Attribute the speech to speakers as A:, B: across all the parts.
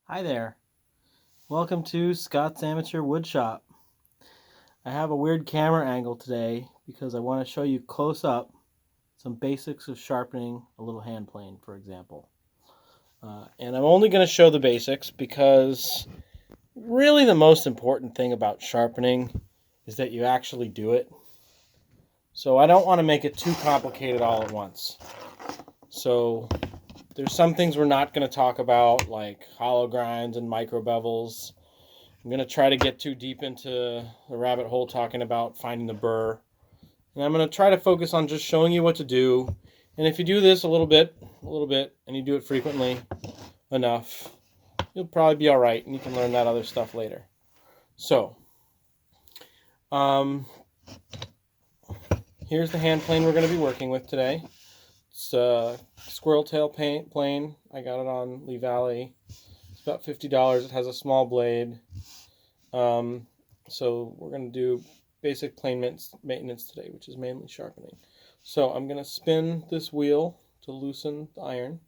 A: Hi there. Welcome to Scott's Amateur Woodshop. I have a weird camera angle today because I want to show you close up some basics of sharpening a little hand plane, for example. And I'm only going to show the basics because really the most important thing about sharpening is that you actually do it. So I don't want to make it too complicated all at once. So there's some things we're not going to talk about, like hollow grinds and micro bevels. I'm going to try to get too deep into the rabbit hole talking about finding the burr. And I'm going to try to focus on just showing you what to do. And if you do this a little bit, and you do it frequently enough, you'll probably be all right, and you can learn that other stuff later. So, here's the hand plane we're going to be working with today. It's a squirrel tail plane. I got it on Lee Valley. It's about $50. It has a small blade. So we're going to do basic plane maintenance today, which is mainly sharpening. So I'm going to spin this wheel to loosen the iron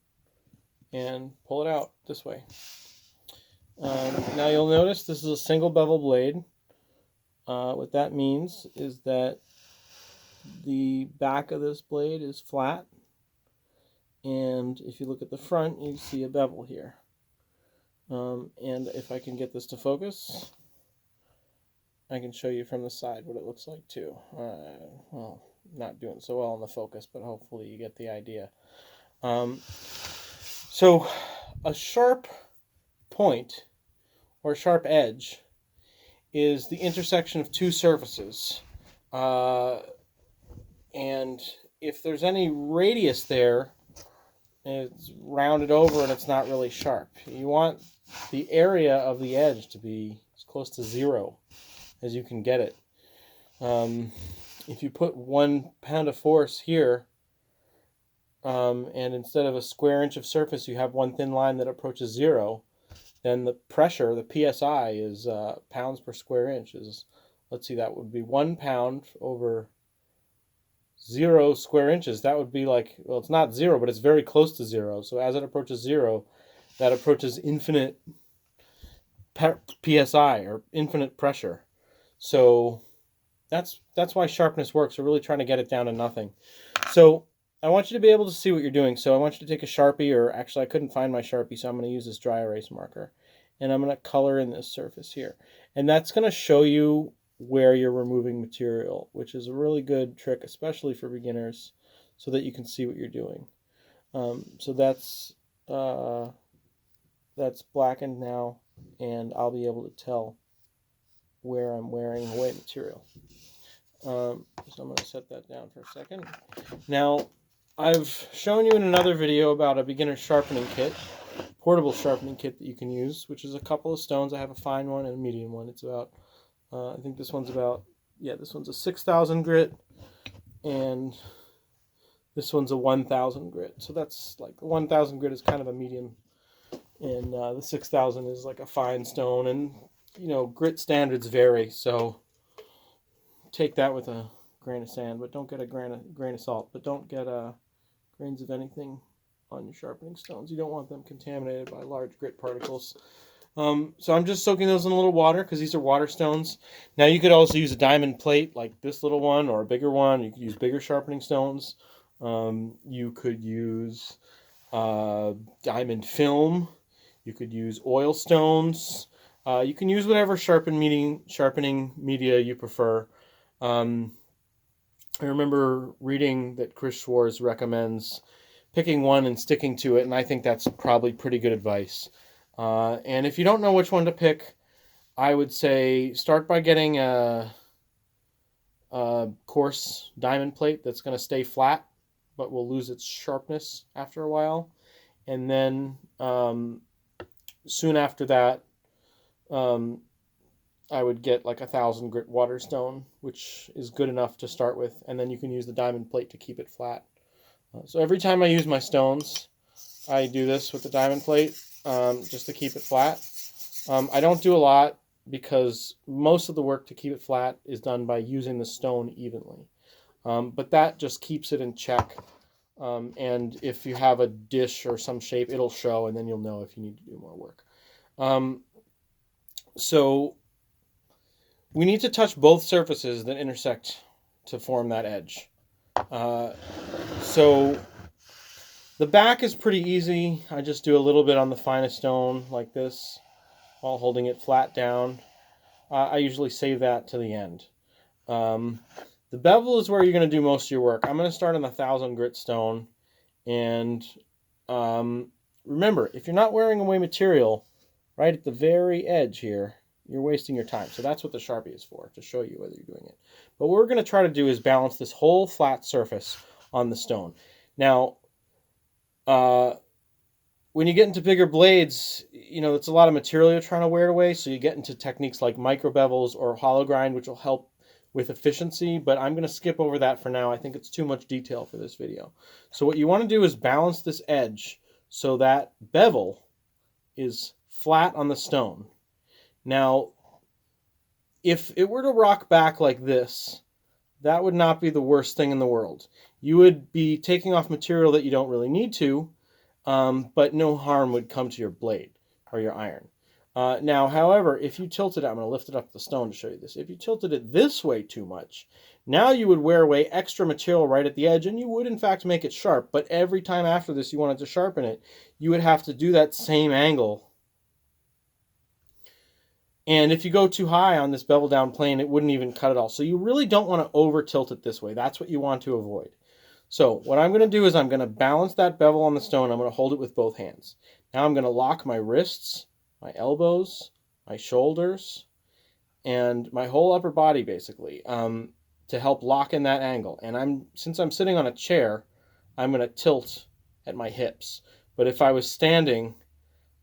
A: and pull it out this way. Now you'll notice this is a single bevel blade. What that means is that the back of this blade is flat, and if you look at the front, you see a bevel here. And if I can get this to focus, I can show you from the side what it looks like too. Well, not doing so well on the focus, but hopefully you get the idea. So a sharp point or sharp edge is the intersection of two surfaces. And if there's any radius there, it's rounded over and it's not really sharp. You want the area of the edge to be as close to zero as you can get it. If you put 1 pound of force here, and instead of a square inch of surface you have one thin line that approaches zero, then the pressure, the PSI, is pounds per square inch. Let's see, that would be 1 pound over 0 square inches. That would be like, well, it's not zero, but it's very close to zero. So as it approaches zero, that approaches infinite PSI, or infinite pressure. So that's why sharpness works. We're really trying to get it down to nothing. So I want you to be able to see what you're doing. So I want you to take a Sharpie, or actually I couldn't find my Sharpie, so I'm going to use this dry erase marker. And I'm going to color in this surface here. And that's going to show you where you're removing material, which is a really good trick, especially for beginners, so that you can see what you're doing. So that's blackened now, and I'll be able to tell where I'm wearing away material. So I'm going to set that down for a second. Now, I've shown you in another video about a beginner sharpening kit, portable sharpening kit that you can use, which is a couple of stones. I have a fine one and a medium one. It's about, I think this one's about, this one's a 6,000 grit, and this one's a 1,000 grit. So that's like, the 1,000 grit is kind of a medium, and the 6,000 is like a fine stone. And grit standards vary, so take that with a grain of sand, but don't get a grain of salt, but don't get grains of anything on your sharpening stones. You don't want them contaminated by large grit particles. So I'm just soaking those in a little water because these are water stones. Now you could also use a diamond plate like this little one, or a bigger one. You could use bigger sharpening stones. You could use diamond film. You could use oil stones. You can use whatever sharpening media you prefer. I remember reading that Chris Schwartz recommends picking one and sticking to it, and I think that's probably pretty good advice. And if you don't know which one to pick, I would say start by getting a coarse diamond plate that's going to stay flat, but will lose its sharpness after a while. And then soon after that, I would get like 1,000 grit water stone, which is good enough to start with, and then you can use the diamond plate to keep it flat. So every time I use my stones, I do this with the diamond plate, just to keep it flat. I don't do a lot because most of the work to keep it flat is done by using the stone evenly. But that just keeps it in check. And if you have a dish or some shape, it'll show, and then you'll know if you need to do more work. So we need to touch both surfaces that intersect to form that edge. So the back is pretty easy. I just do a little bit on the finest stone like this while holding it flat down. I usually save that to the end. The bevel is where you're going to do most of your work. I'm going to start on the 1000 grit stone. And remember, if you're not wearing away material right at the very edge here, you're wasting your time. So that's what the Sharpie is for, to show you whether you're doing it. But what we're going to try to do is balance this whole flat surface on the stone. Now, when you get into bigger blades, you know, it's a lot of material you're trying to wear away, so you get into techniques like micro bevels or hollow grind, which will help with efficiency, but I'm going to skip over that for now. I think it's too much detail for this video. So what you want to do is balance this edge so that bevel is flat on the stone. Now, if it were to rock back like this, that would not be the worst thing in the world. You would be taking off material that you don't really need to, but no harm would come to your blade or your iron. Now, however, if you tilted it, I'm going to lift it up the stone to show you this. If you tilted it this way too much, now you would wear away extra material right at the edge, and you would in fact make it sharp. But every time after this you wanted to sharpen it, you would have to do that same angle. And if you go too high on this bevel down plane, it wouldn't even cut at all. So you really don't want to over tilt it this way. That's what you want to avoid. So what I'm going to do is I'm going to balance that bevel on the stone. I'm going to hold it with both hands. Now I'm going to lock my wrists, my elbows, my shoulders, and my whole upper body basically to help lock in that angle. And since I'm sitting on a chair, I'm going to tilt at my hips. But if I was standing,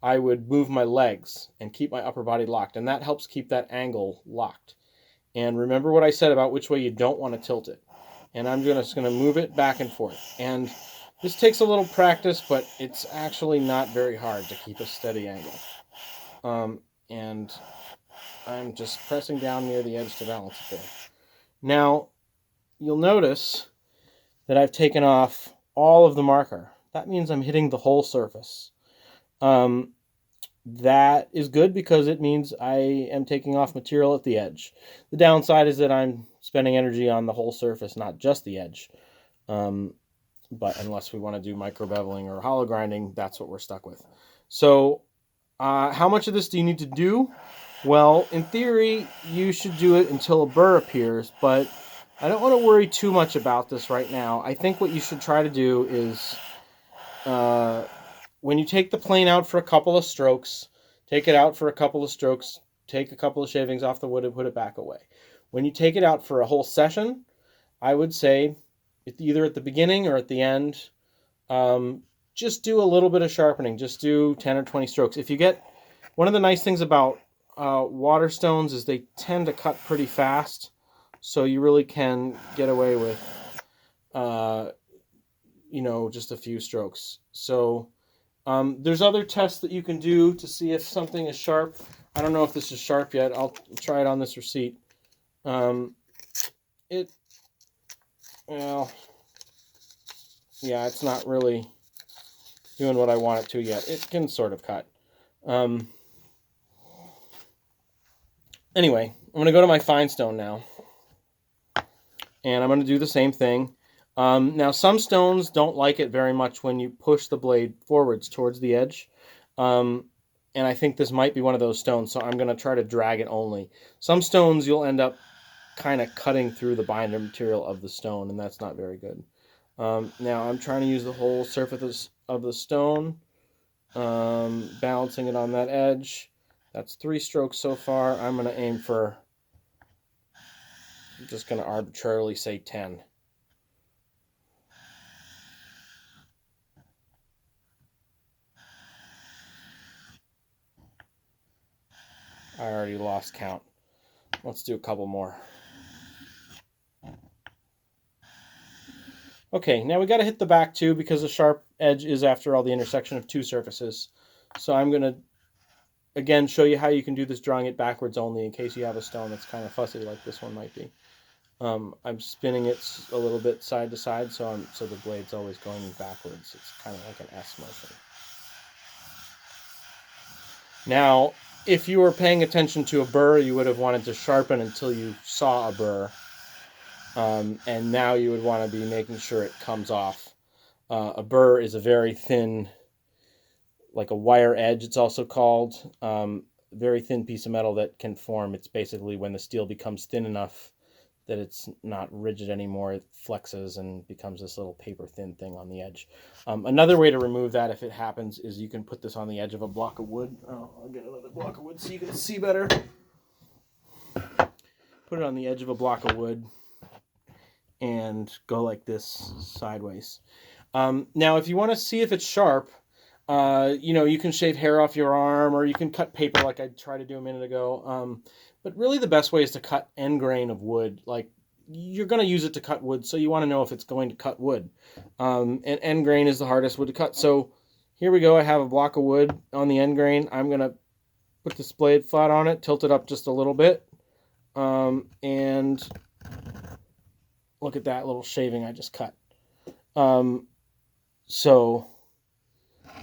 A: I would move my legs and keep my upper body locked, and that helps keep that angle locked. And remember what I said about which way you don't want to tilt it. And I'm just going to move it back and forth. And this takes a little practice, but it's actually not very hard to keep a steady angle. And I'm just pressing down near the edge to balance it there. Now, you'll notice that I've taken off all of the marker. That means I'm hitting the whole surface. That is good because it means I am taking off material at the edge. The downside is that I'm spending energy on the whole surface, not just the edge. But unless we want to do micro beveling or hollow grinding, that's what we're stuck with. So how much of this do you need to do? Well, in theory, you should do it until a burr appears, but I don't want to worry too much about this right now. I think what you should try to do is when you take the plane out for a couple of strokes, take it out for a couple of strokes, take a couple of shavings off the wood and put it back away. When you take it out for a whole session, I would say either at the beginning or at the end, just do a little bit of sharpening. Just do 10 or 20 strokes. If you get, one of the nice things about water stones is they tend to cut pretty fast, so you really can get away with, you know, just a few strokes. So there's other tests that you can do to see if something is sharp. I don't know if this is sharp yet. I'll try it on this receipt. Well, yeah, it's not really doing what I want it to yet. It can sort of cut. Anyway, I'm going to go to my fine stone now. And I'm going to do the same thing. Now, some stones don't like it very much when you push the blade forwards towards the edge. And I think this might be one of those stones, so I'm going to try to drag it only. Some stones you'll end up kind of cutting through the binder material of the stone, and that's not very good. Now, I'm trying to use the whole surface of the stone, balancing it on that edge. That's 3 strokes so far. I'm going to aim for, I'm just going to arbitrarily say 10. I already lost count. Let's do a couple more. Okay, now we got to hit the back too because the sharp edge is, after all, the intersection of 2 surfaces. So I'm going to, again, show you how you can do this drawing it backwards only in case you have a stone that's kind of fussy like this one might be. I'm spinning it a little bit side to side so the blade's always going backwards. It's kind of like an S motion. Now, if you were paying attention to a burr, you would have wanted to sharpen until you saw a burr. And now you would want to be making sure it comes off. A burr is a very thin, like a wire edge, it's also called. Very thin piece of metal that can form. It's basically when the steel becomes thin enough that it's not rigid anymore, it flexes and becomes this little paper thin thing on the edge. Another way to remove that if it happens is you can put this on the edge of a block of wood. Oh, I'll get another block of wood so you can see better. Put it on the edge of a block of wood and go like this sideways. Now, if you want to see if it's sharp, you can shave hair off your arm or you can cut paper like I tried to do a minute ago. But really the best way is to cut end grain of wood. Like you're going to use it to cut wood, so you want to know if it's going to cut wood. And end grain is the hardest wood to cut. So here we go. I have a block of wood on the end grain. I'm going to put this blade flat on it, tilt it up just a little bit. And look at that little shaving I just cut. So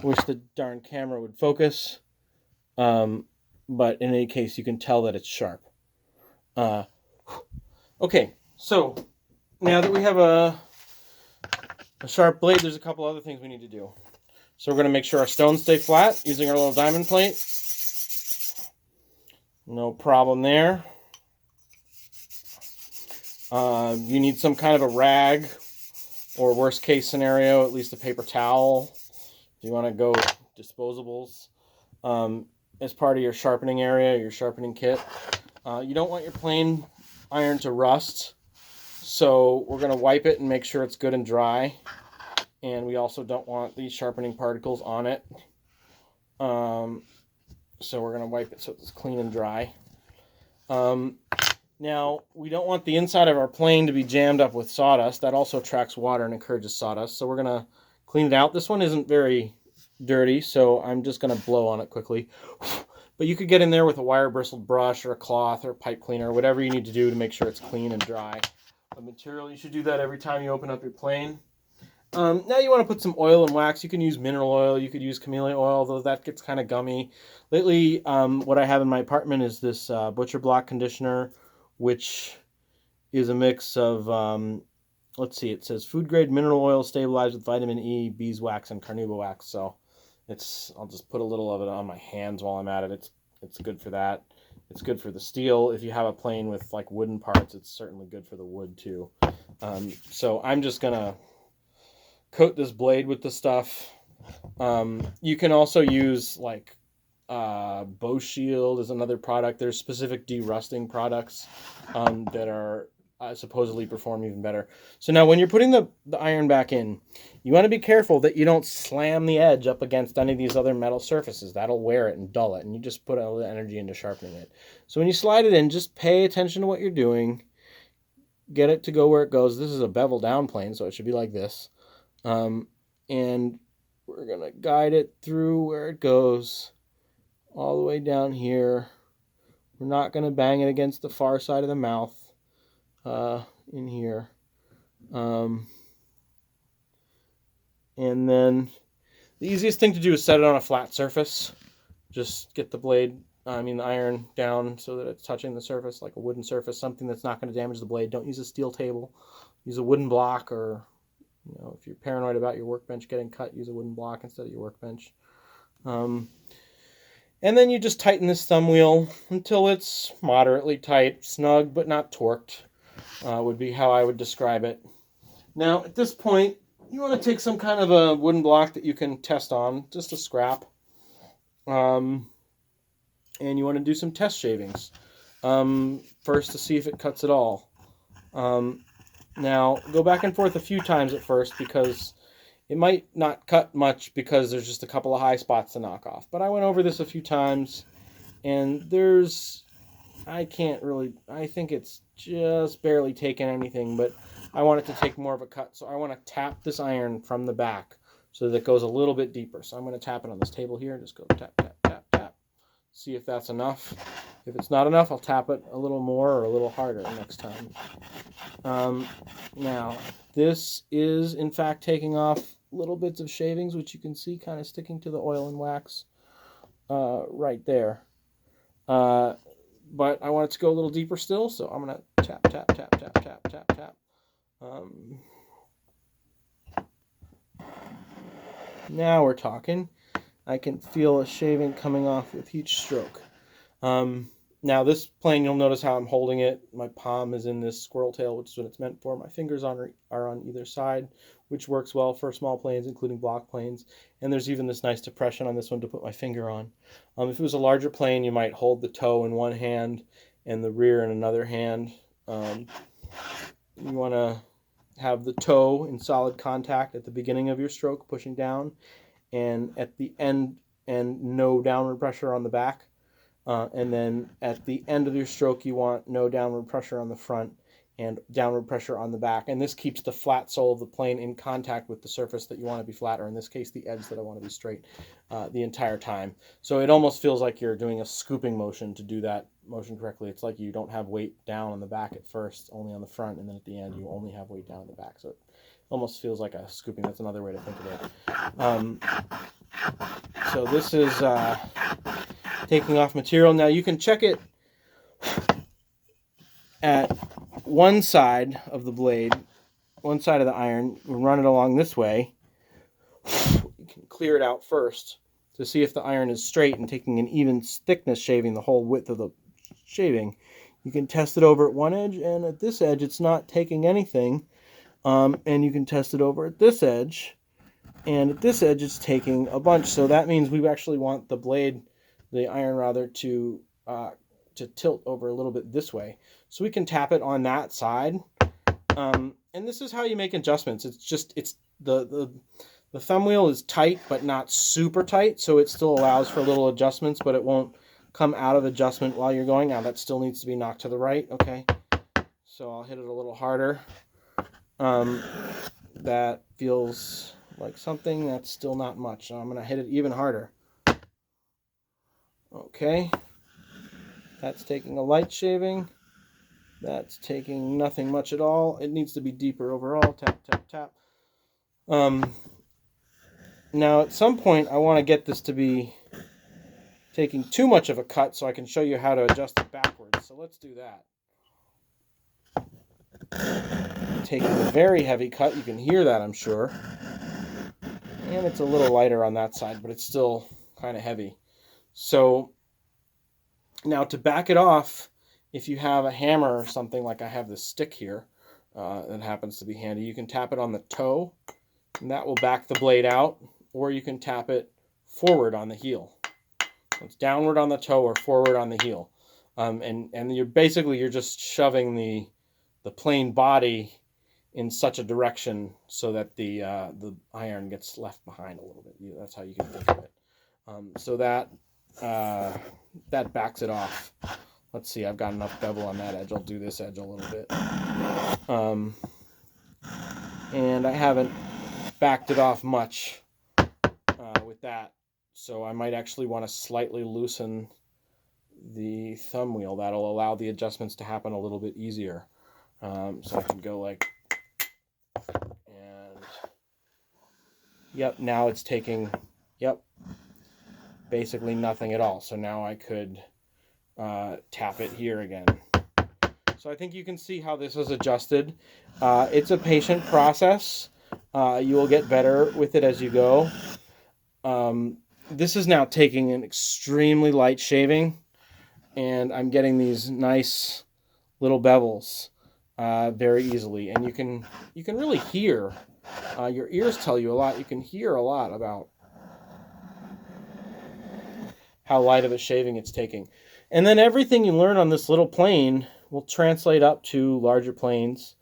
A: wish the darn camera would focus. But in any case, you can tell that it's sharp. Okay, so now that we have a sharp blade, there's a couple other things we need to do. So we're going to make sure our stones stay flat using our little diamond plate. No problem there. You need some kind of a rag, or worst case scenario, at least a paper towel. If you want to go disposables as part of your sharpening area, your sharpening kit. You don't want your plane iron to rust, so we're going to wipe it and make sure it's good and dry. And we also don't want these sharpening particles on it. So we're going to wipe it so it's clean and dry. Now, we don't want the inside of our plane to be jammed up with sawdust. That also attracts water and encourages sawdust. So we're going to clean it out. This one isn't very dirty, so I'm just going to blow on it quickly. But you could get in there with a wire bristled brush or a cloth or a pipe cleaner, whatever you need to do to make sure it's clean and dry. A material, you should do that every time you open up your plane. Now you want to put some oil and wax. You can use mineral oil. You could use chameleon oil, though that gets kind of gummy. Lately, what I have in my apartment is this Butcher Block conditioner, which is a mix of, let's see, it says food grade mineral oil stabilized with vitamin E, beeswax, and carnauba wax. So I'll just put a little of it on my hands while I'm at it. It's good for that. It's good for the steel. If you have a plane with like wooden parts, it's certainly good for the wood too. So I'm just gonna coat this blade with the stuff. You can also use like Bow Shield is another product. There's specific de-rusting products that are supposedly perform even better. So now when you're putting the iron back in, you want to be careful that you don't slam the edge up against any of these other metal surfaces. That'll wear it and dull it, and you just put all the energy into sharpening it. So when you slide it in, just pay attention to what you're doing. Get it to go where it goes. This is a bevel down plane, so it should be like this. And we're going to guide it through where it goes, all the way down here. We're not going to bang it against the far side of the mouth in here. And then the easiest thing to do is set it on a flat surface. Just get the iron down so that it's touching the surface, like a wooden surface, something that's not going to damage the blade. Don't use a steel table. Use a wooden block, or if you're paranoid about your workbench getting cut, use a wooden block instead of your workbench. And then you just tighten this thumb wheel until it's moderately tight, snug but not torqued, would be how I would describe it. Now, at this point, you want to take some kind of a wooden block that you can test on, just a scrap. And you want to do some test shavings first to see if it cuts at all. Now, go back and forth a few times at first because it might not cut much because there's just a couple of high spots to knock off. But I went over this a few times, and I think it's just barely taken anything, but I want it to take more of a cut. So I want to tap this iron from the back so that it goes a little bit deeper. So I'm going to tap it on this table here. Just go tap, tap, tap, tap. See if that's enough. If it's not enough, I'll tap it a little more or a little harder next time. Now, this is, in fact, taking off little bits of shavings, which you can see kind of sticking to the oil and wax. right there. But I want it to go a little deeper still, so I'm going to tap, tap, tap, tap, tap, tap, tap. Now we're talking. I can feel a shaving coming off with each stroke. Now this plane, you'll notice how I'm holding it. My palm is in this squirrel tail, which is what it's meant for. My fingers are on either side, which works well for small planes, including block planes. And there's even this nice depression on this one to put my finger on. If it was a larger plane, you might hold the toe in one hand and the rear in another hand. You want to have the toe in solid contact at the beginning of your stroke, pushing down, and at the end, and no downward pressure on the back. And then at the end of your stroke, you want no downward pressure on the front and downward pressure on the back. And this keeps the flat sole of the plane in contact with the surface that you want to be flat, or in this case, the edge that I want to be straight, the entire time. So it almost feels like you're doing a scooping motion to do that motion correctly. It's like you don't have weight down on the back at first, only on the front, and then at the end, you only have weight down on the back. So it almost feels like a scooping. That's another way to think of it. So this is taking off material. Now you can check it at one side of the blade, one side of the iron, run it along this way. You can clear it out first to see if the iron is straight and taking an even thickness shaving the whole width of the shaving. You can test it over at one edge, and at this edge it's not taking anything. And you can test it over at this edge, and at this edge it's taking a bunch. So that means we actually want the blade, the iron rather, to tilt over a little bit this way. So we can tap it on that side. And this is how you make adjustments. It's the thumb wheel is tight, but not super tight. So it still allows for little adjustments, but it won't come out of adjustment while you're going. Now that still needs to be knocked to the right. Okay. So I'll hit it a little harder. That feels like something. That's still not much. So I'm going to hit it even harder. Okay. That's taking a light shaving. That's taking nothing much at all. It needs to be deeper overall. Tap, tap, tap. Now at some point I want to get this to be taking too much of a cut so I can show you how to adjust it backwards. So let's do that. Taking a very heavy cut. You can hear that, I'm sure. And it's a little lighter on that side, but it's still kind of heavy. So now to back it off, if you have a hammer or something, like I have this stick here that happens to be handy, you can tap it on the toe, and that will back the blade out, or you can tap it forward on the heel. So it's downward on the toe or forward on the heel. And you're just shoving the plane body in such a direction so that the iron gets left behind a little bit. That's how you can think of it. So that backs it off. Let's see, I've got enough bevel on that edge. I'll do this edge a little bit. And I haven't backed it off much with that. So I might actually want to slightly loosen the thumb wheel. That'll allow the adjustments to happen a little bit easier. So I can go like, and yep, now it's taking, yep, basically nothing at all. So now I could tap it here again. So I think you can see how this is adjusted. It's a patient process. You will get better with it as you go. This is now taking an extremely light shaving, and I'm getting these nice little bevels very easily. And you can really hear, your ears tell you a lot. You can hear a lot about how light of a shaving it's taking. And then everything you learn on this little plane will translate up to larger planes.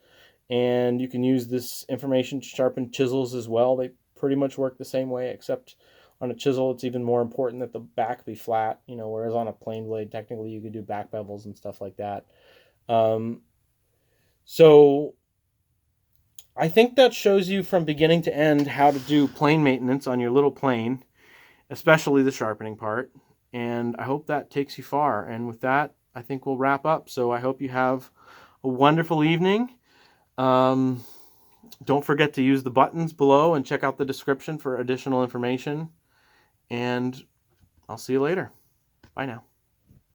A: And you can use this information to sharpen chisels as well. They pretty much work the same way, except on a chisel, it's even more important that the back be flat, whereas on a plane blade, technically you could do back bevels and stuff like that. So I think that shows you from beginning to end how to do plane maintenance on your little plane, especially the sharpening part. And I hope that takes you far. And with that, I think we'll wrap up. So I hope you have a wonderful evening. Don't forget to use the buttons below and check out the description for additional information. And
B: I'll see you later. Bye now.